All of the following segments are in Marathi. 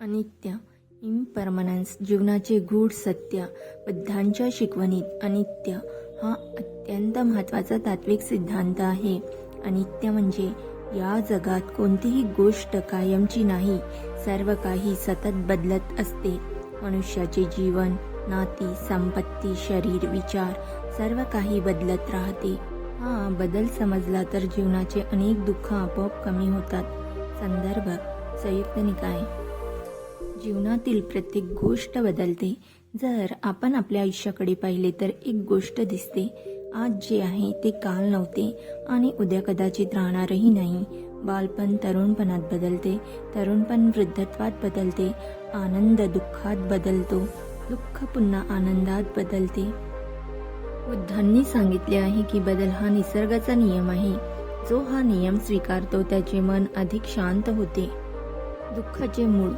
अनित्य इम्परमनन्स जीवनाचे गूढ सत्य. बुद्धांच्या शिकवणीत अनित्य हा अत्यंत महत्त्वाचा तात्विक सिद्धांत आहे. अनित्य म्हणजे या जगात कोणतीही गोष्ट कायमची नाही, सर्व काही सतत बदलत असते. मनुष्याचे जीवन, नाती, संपत्ती, शरीर, विचार सर्व काही बदलत राहते. हा बदल समजला तर जीवनाचे अनेक दुःख आपोआप कमी होतात. संदर्भ संयुक्त निकाय. जीवनातील प्रत्येक गोष्ट बदलते. जर आपण आपल्या आयुष्याकडे पाहिले तर एक गोष्ट दिसते. आज जे आहे ते काल नव्हते आणि उद्या कदाचित राहणारही नाही. बालपण तरुणपणात बदलते, तरुणपण वृद्धत्वात बदलते, आनंद दुःखात बदलतो, दुःख पुन्हा आनंदात बदलते. बुद्धांनी सांगितले आहे की बदल हा निसर्गाचा नियम आहे. जो हा नियम स्वीकारतो त्याचे मन अधिक शांत होते. दुःखाचे मूळ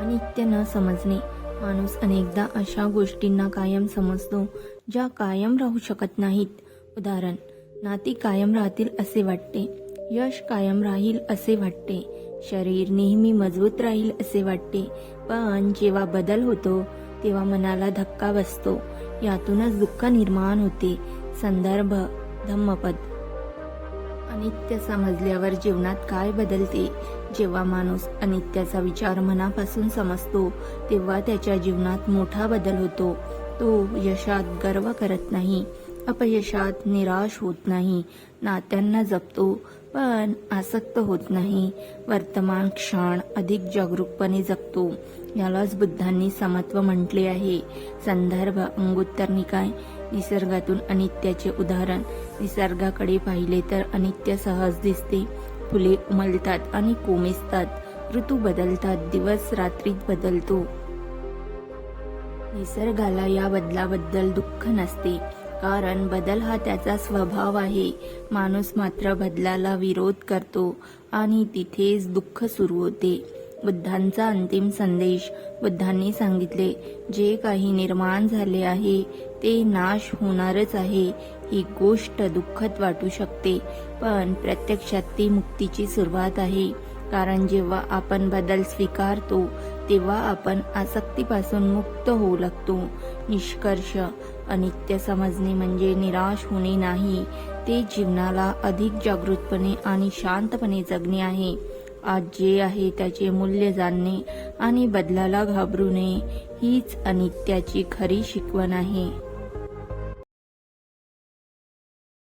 अनित्य न समजणे. माणूस अनेकदा अशा गोष्टींना कायम समजतो ज्या कायम राहू शकत नाहीत. उदाहरण, नाती कायम राहतील असे वाटते, यश कायम राहील असे वाटते, शरीर नेहमी मजबूत राहील असे वाटते. पण जेव्हा बदल होतो तेव्हा मनाला धक्का बसतो. यातूनच दुःख निर्माण होते. संदर्भ धम्मपद. अनित्य समजल्यावर जीवनात काय बदलते? जेव्हा माणूस अनित्याचा विचार मनापासून समजतो तेव्हा त्याच्या जीवनात मोठा बदल होतो. तो यशात गर्व करत नाही, अपयशात निराश होत नाही, नात्यांना जपतो पण आसक्त होत नाही, वर्तमान क्षण अधिक जागरूकपणे जगतो. यालाच बुद्धांनी समत्व म्हटले आहे. संदर्भ अंगुत्तर निकाय. निसर्गातून अनित्याचे उदाहरण. निसर्गाकडे पाहिले तर अनित्य सहज दिसते. फुले उमलतात आणि कोमेजतात, ऋतू बदलतात, दिवस रात्रीत बदलतो. निसर्गाला या बदलाबद्दल दुःख नसते, कारण बदल हा त्याचा स्वभाव आहे. माणूस मात्र बदलाला विरोध करतो आणि तिथेच दुःख सुरू होते. बुद्धांचा अंतिम संदेश. बुद्धांनी सांगितले, जे काही निर्माण झाले आहे ते नाश होणारच आहे. ही गोष्ट दुःखद वाटू शकते, पण प्रत्यक्षात ती मुक्तीची सुरुवात आहे. कारण जेव्हा आपण बदल स्वीकारतो तेव्हा आपण आसक्तीपासून मुक्त होऊ लागतो. निष्कर्ष, अनित्य समजणे म्हणजे निराश होणे नाही, ते जीवनाला अधिक जागृतपणे आणि शांतपणे जगणे आहे. आज जे आहे त्याचे मूल्य जाणणे आणि बदलाला घाबरू नये हीच अनित्याची खरी शिकवण आहे.